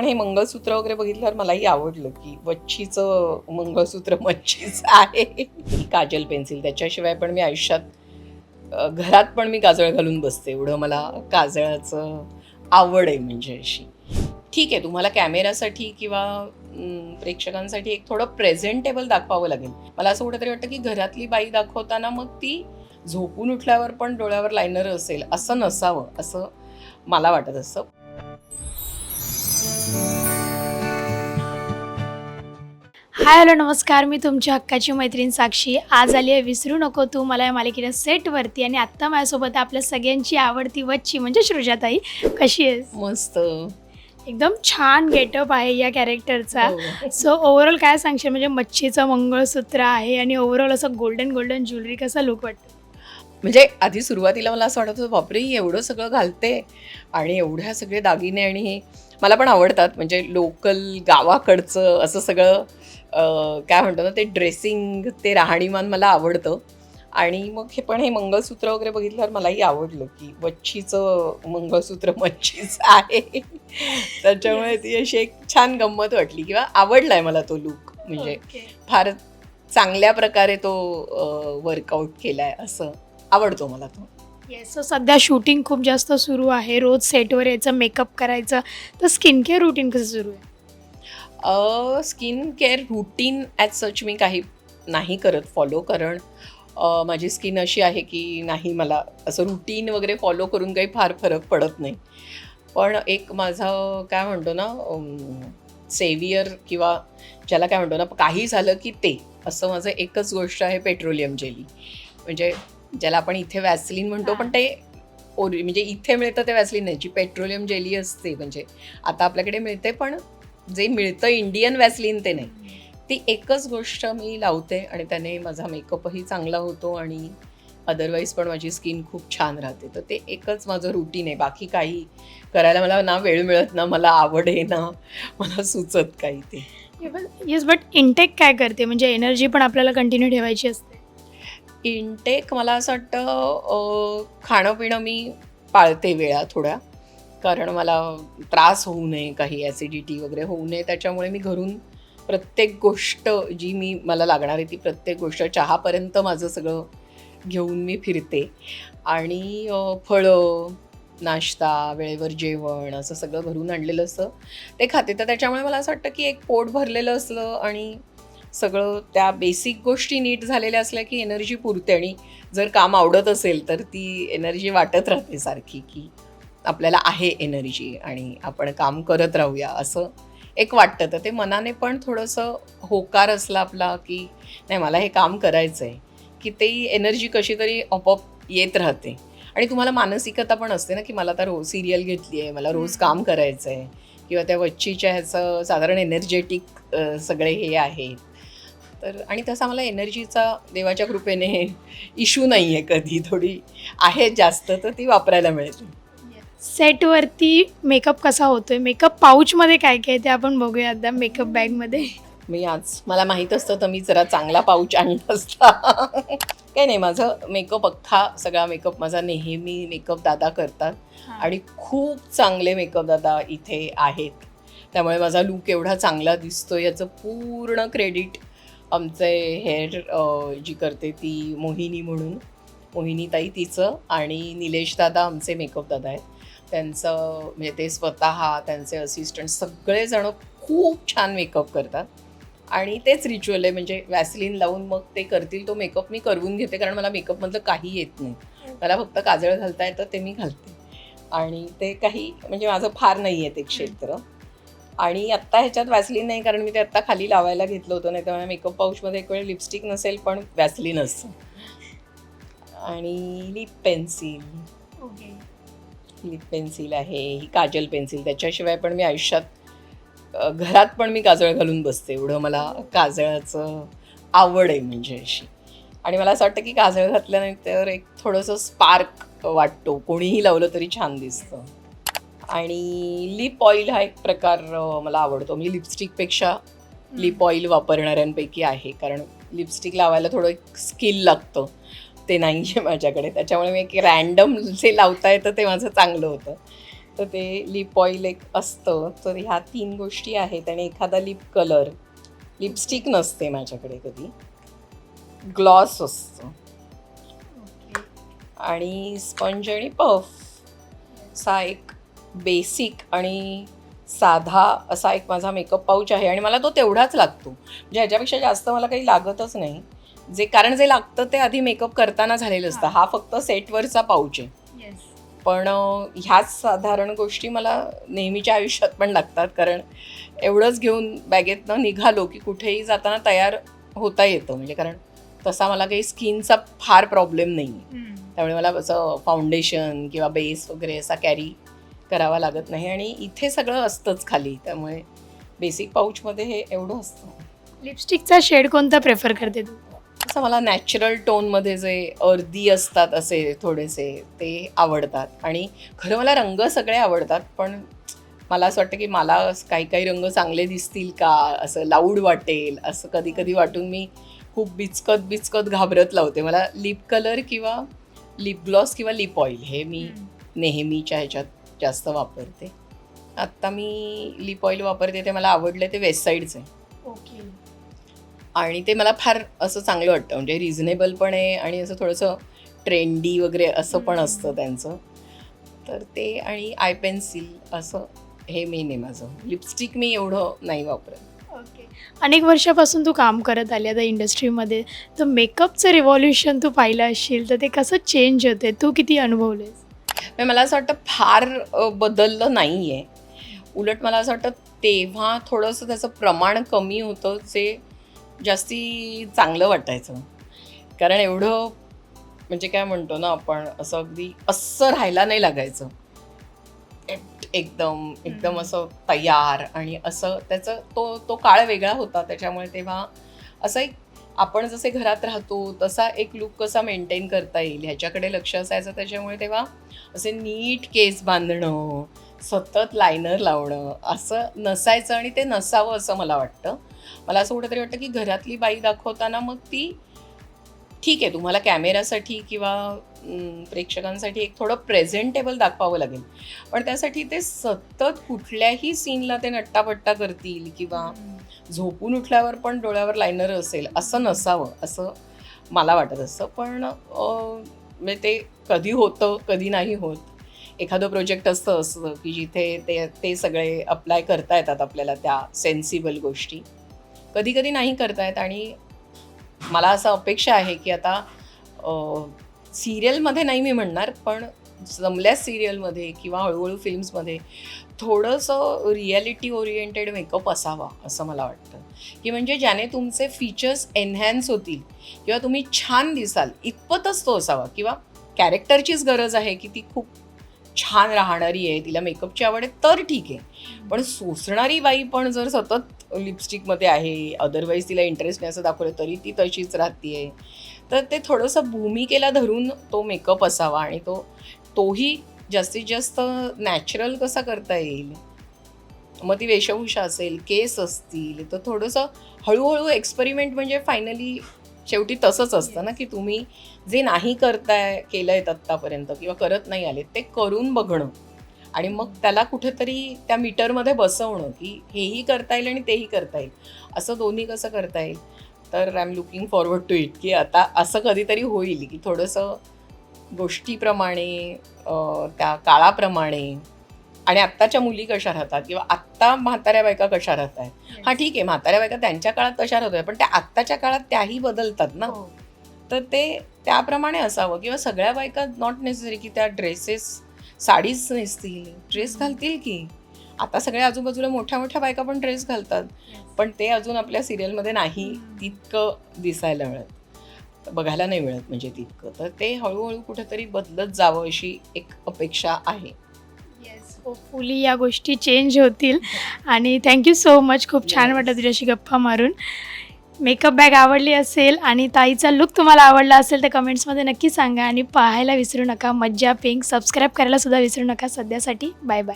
हे मंगळसूत्र वगैरे बघितल्यावर मलाही आवडलं की वच्छीचं मंगळसूत्र मच्छीचं आहे. ही काजल पेन्सिल, त्याच्याशिवाय पण मी आयुष्यात घरात पण मी काजळ घालून बसते, एवढं मला काजळाचं आवड आहे म्हणजे अशी. ठीक आहे, तुम्हाला कॅमेरासाठी किंवा प्रेक्षकांसाठी एक थोडं प्रेझेंटेबल दाखवावं लागेल. मला असं कुठेतरी वाटतं की घरातली बाई दाखवताना मग ती झोपून उठल्यावर पण डोळ्यावर लायनर असेल असं नसावं, असं मला वाटत असतं. हाय हॅलो नमस्कार, मी तुमची हक्काची मैत्रीण साक्षी. आज आली आहे विसरू नको तू मला या मालिकेच्या सेटवरती आणि आत्ता माझ्यासोबत आपल्या सगळ्यांची आवडती वच्ची म्हणजे सृजाताई. कशी आहेस? मस्त. एकदम छान गेटअप आहे या कॅरेक्टरचा. हो. सो ओव्हरऑल काय सांगशील, म्हणजे मच्छीचं मंगळसूत्र आहे आणि ओव्हरऑल असं गोल्डन गोल्डन ज्वेलरी, कसा लुक वाटतो? म्हणजे आधी सुरुवातीला मला असं वाटत होतं, बापरे ही एवढं सगळं घालते आणि एवढ्या सगळे दागिने, आणि हे मला पण आवडतात. म्हणजे लोकल गावाकडचं असं सगळं काय म्हणतो ना, ते ड्रेसिंग, ते राहणीमान मला आवडतं. आणि मग हे मंगळसूत्र वगैरे बघितल्यावर मलाही आवडलं की वच्छीचं मंगळसूत्र मच्छीचं आहे. त्याच्यामुळे ती अशी एक छान गंमत वाटली किंवा आवडलाय मला तो लुक. म्हणजे ओके. फार चांगल्या प्रकारे तो वर्कआउट केलाय, असं आवडतो मला तो. येस. सो सध्या शूटिंग खूप जास्त सुरू आहे, रोज सेटवर यायचं, मेकअप करायचं, तर स्किन केअर रुटीन कसं सुरू आहे? Skin care routine as such मी काही नाही करत फॉलो, कारण माझी स्किन अशी आहे की नाही, मला असं रुटीन वगैरे फॉलो करून काही फार फरक पडत नाही. पण एक माझं काय म्हणतो ना, सेवियर किंवा ज्याला काय म्हणतो ना, काही झालं की ते असं माझं एकच गोष्ट आहे, पेट्रोलियम जेली. म्हणजे ज्याला आपण इथे वॅसलीन म्हणतो, पण ते म्हणजे इथे मिळतं ते वॅसलीन नाही, जी पेट्रोलियम जेली असते. म्हणजे आता आपल्याकडे मिळते, पण जे मिळतं इंडियन वॅसलीन ते नाही. ती एकच गोष्ट मी लावते आणि त्याने माझा मेकअपही चांगला होतो आणि अदरवाईज पण माझी स्किन खूप छान राहते. तर ते एकच माझं रुटीन आहे. बाकी काही करायला मला ना वेळ मिळत, ना मला आवड आहे, ना मला सुचत काही ते. येस, बट इनटेक काय करते, म्हणजे एनर्जी पण आपल्याला कंटिन्यू ठेवायची असते? इनटेक मला असं वाटतं, खाणं पिणं मी पाळते वेळा थोड्या, कारण मला त्रास होऊ नये, काही ॲसिडिटी वगैरे होऊ नये. त्याच्यामुळे मी घरून प्रत्येक गोष्ट जी मला लागणार आहे ती प्रत्येक गोष्ट, चहापर्यंत माझं सगळं घेऊन मी फिरते. आणि फळं, नाश्ता, वेळेवर जेवण, असं सगळं घरून आणलेलं असतं ते खाते. तर त्याच्यामुळे मला असं वाटतं की एक पोट भरलेलं असलं आणि सगळं त्या बेसिक गोष्टी नीट झालेल्या असल्या की एनर्जी पुरते. आणि जर काम आवडत असेल तर ती एनर्जी वाटत राहते सारखी, की आपल्याला आहे एनर्जी आणि आपण काम करत राहूया, असं एक वाटतं. तर ते मनाने पण थोडंसं होकार असला आपला की नाही मला हे काम करायचं आहे, की ते एनर्जी कशी तरी आपोआप येत राहते. आणि तुम्हाला मानसिकता पण असते ना, की मला तर रोज सिरियल घेतली आहे, मला रोज काम करायचं आहे, किंवा त्या वच्चीच्या ह्याचं साधारण एनर्जेटिक सगळे हे आहेत. तर आणि तसा मला एनर्जीचा देवाच्या कृपेने इश्यू नाही आहे कधी, थोडी आहे जास्त, तर ती वापरायला मिळते. सेटवरती मेकअप कसा होतोय? मेकअप पाऊचमध्ये काय काय आहे ते आपण बघूया आता. मेकअप बॅगमध्ये मी आज मला माहीत असतं तर मी जरा चांगला पाऊच आणला असता. काही नाही, माझं मेकअप अख्खा सगळा मेकअप माझा नेहमी मेकअप दादा करतात आणि खूप चांगले मेकअप दादा इथे आहेत. त्यामुळे माझा लूक एवढा चांगला दिसतो याचं पूर्ण क्रेडिट आमचे हेअर जी करते ती मोहिनी म्हणून, मोहिनी ताई तिचं, आणि निलेश दादा आमचे मेकअप दादा आहेत. त्यांचं म्हणजे ते स्वतः, त्यांचे असिस्टंट सगळेजण खूप छान मेकअप करतात. आणि तेच रिच्युअल आहे, म्हणजे वॅसलीन लावून मग ते करतील तो मेकअप मी करवून घेते, कारण मला मेकअपमधलं काही येत नाही. मला फक्त काजळ घालता येतं, ते मी घालते. आणि ते काही म्हणजे माझं फार नाही आहे ते क्षेत्र. आणि आत्ता ह्याच्यात वॅसलीन नाही, कारण मी ते आत्ता खाली लावायला घेतलं होतं. नाही तर माझ्या मेकअप पाऊचमध्ये एक वेळ लिपस्टिक नसेल पण वॅसलीन असतं. आणि लिप पेन्सिल आहे, ही काजल पेन्सिल, त्याच्याशिवाय पण मी आयुष्यात घरात पण मी काजळ घालून बसते, एवढं मला काजळाचं आवड आहे म्हणजे अशी. आणि मला असं वाटतं की काजळ घातल्यानंतर एक थोडंसं स्पार्क वाटतो, कोणीही लावलं तरी छान दिसतं. आणि लिप ऑइल हा एक प्रकार मला आवडतो. म्हणजे लिपस्टिकपेक्षा लिप ऑइल वापरणाऱ्यांपैकी आहे, कारण लिपस्टिक लावायला थोडं एक स्किल लागतं, ते नाही आहे माझ्याकडे. त्याच्यामुळे मी एक रॅन्डम जे लावता येतं ते माझं चांगलं होतं. तर ते लिप ऑइल एक असतं. तर ह्या 3 गोष्टी आहेत आणि एखादा लिप कलर. लिपस्टिक नसते माझ्याकडे कधी. ग्लॉस असतं आणि स्पंज आणि पफ असा एक बेसिक आणि साधा असा एक माझा मेकअप पाऊच आहे आणि मला तो तेवढाच लागतो. म्हणजे ह्याच्यापेक्षा जास्त मला काही लागतच नाही. कारण जे लागतं ते आधी मेकअप करताना झालेलं असतं. हा फक्त सेटवरचा पाऊच आहे. पण ह्याच साधारण गोष्टी मला नेहमीच्या आयुष्यात पण लागतात, कारण एवढंच घेऊन बॅगेतनं निघालो की कुठेही जाताना तयार होता येतं. म्हणजे कारण तसा मला काही स्किनचा फार प्रॉब्लेम नाही आहे, त्यामुळे मला असं फाउंडेशन किंवा बेस वगैरे असा कॅरी करावा लागत नाही आणि इथे सगळं असतंच खाली, त्यामुळे बेसिक पाऊचमध्ये हे एवढं असतं. लिपस्टिकचा शेड कोणता प्रेफर करते तू? असं मला नॅचरल टोनमध्ये जे अर्धी असतात असे थोडेसे ते आवडतात आणि खरं मला रंग सगळे आवडतात, पण मला असं वाटतं की मला काही काही रंग चांगले दिसतील का, असं लाऊड वाटेल असं कधी कधी वाटून मी खूप बिचकत घाबरत लावते. मला लिप कलर किंवा लिप ग्लॉस किंवा लिप ऑइल हे मी नेहमीच्या ह्याच्यात जास्त वापरते. आत्ता मी लिप ऑइल वापरते, ते मला आवडलं, ते वेस्ट साईडचं आहे. ओके. आणि ते मला फार असं चांगलं वाटतं, म्हणजे रिझनेबल पण आहे आणि असं थोडंसं ट्रेंडी वगैरे असं पण असतं त्यांचं. तर ते आणि आय पेन्सिल असं हे मेन आहे माझं. लिपस्टिक मी एवढं नाही वापरत. ओके. अनेक वर्षापासून तू काम करत आली आता इंडस्ट्रीमध्ये, तर मेकअपचं रिव्हॉल्युशन तू पाहिलं असशील, तर ते कसं चेंज होते, तू किती अनुभवलेस? म्हणजे मला असं वाटतं फार बदललं नाही आहे. उलट मला असं वाटतं तेव्हा थोडंसं त्याचं प्रमाण कमी होतं, जे जास्ती चांगलं वाटायचं. कारण एवढं म्हणजे काय म्हणतो ना आपण, असं अगदी असं राहायला नाही लागायचं. एकदम असं तयार आणि असं त्याचं तो काळ वेगळा होता. त्याच्यामुळे तेव्हा असं एक आपण जसे घरात राहतो तसा एक लुक कसा मेंटेन करता येईल ह्याच्याकडे लक्ष असायचं. त्याच्यामुळे तेव्हा असे नीट केस बांधणं, सतत लायनर लावणं असं नसायचं आणि ते नसावं असं मला वाटतं. मला असं कुठेतरी वाटतं की घरातली बाई दाखवताना मग ती ठीक आहे, तुम्हाला कॅमेरासाठी किंवा प्रेक्षकांसाठी एक थोडं प्रेझेंटेबल दाखवावं लागेल, पण त्यासाठी ते सतत कुठल्याही सीनला ते नट्टापट्टा करतील किंवा झोपून उठल्यावर पण डोळ्यावर लायनर असेल असं नसावं असं मला वाटत असतं. पण म्हणजे ते कधी होतं कधी नाही होत. एखादं प्रोजेक्ट असतं की जिथे ते सगळे अप्लाय करता येतात आपल्याला त्या सेन्सिबल गोष्टी, कधी कधी नाही करता येत. आणि मला असं अपेक्षा आहे की आता सिरियलमध्ये नाही मी म्हणणार, पण जमल्या सिरियलमध्ये किंवा हळूहळू फिल्म्समध्ये थोडंसं रिॲलिटी ओरिएंटेड मेकअप असावा असं मला वाटतं. की म्हणजे ज्याने तुमचे फीचर्स एनहॅन्स होतील किंवा तुम्ही छान दिसाल इतपतच तो असावा. किंवा कॅरेक्टरचीच गरज आहे की ती खूप छान राहणारी आहे, तिला मेकअपची आवड आहे तर ठीक आहे, पण सोसणारी बाई पण जर सतत लिपस्टिकमध्ये आहे, अदरवाईज तिला इंटरेस्ट नाही असं दाखवलं तरी ती तशीच राहते, तर ते थोडंसं भूमिकेला धरून तो मेकअप असावा. आणि तोही जास्तीत जास्त नॅचरल कसा करता येईल. मग ती वेशभूषा असेल, केस असतील, तर थोडंसं हळूहळू एक्सपेरिमेंट. म्हणजे फायनली शेवटी तसंच असतं ना की तुम्ही जे नाही केलं आहे आत्तापर्यंत किंवा करत नाही आले ते करून बघणं आणि मग त्याला कुठेतरी त्या मीटरमध्ये बसवणं की हेही करता येईल आणि तेही करता येईल, असं दोन्ही कसं करता येईल. तर I am looking forward to it की आता असं कधीतरी होईल की थोडंसं गोष्टीप्रमाणे, त्या काळाप्रमाणे आणि आत्ताच्या मुली कशा राहतात किंवा आत्ता म्हाताऱ्या बायका कशा राहत आहेत. हां ठीक आहे, म्हाताऱ्या बायका त्यांच्या काळात तशा राहत आहेत, पण त्या आत्ताच्या काळात त्याही बदलतात ना. तर ते त्याप्रमाणे असावं. किंवा सगळ्या बायका नॉट नेसेसरी की त्या साडीच नेसतील, ड्रेस घालतील की. आता सगळ्या आजूबाजूला मोठ्या मोठ्या बायका पण ड्रेस घालतात, पण ते अजून आपल्या सिरियलमध्ये नाही तितकं दिसायला मिळत, बघायला नाही मिळत म्हणजे तितकं. तर ते हळूहळू कुठेतरी बदलत जावं अशी एक अपेक्षा आहे. येस, होपफुली या गोष्टी चेंज होतील. आणि थँक्यू सो मच, खूप छान वाटलं तुझ्याशी गप्पा मारून. मेकअप बॅग आवडली असेल आणि ताईचा लुक तुम्हाला आवडला असेल तर कमेंट्समध्ये नक्की सांगा आणि पाहायला विसरू नका मज्जा पिंक. सबस्क्राईब करायला सुद्धा विसरू नका. सध्यासाठी बाय बाय.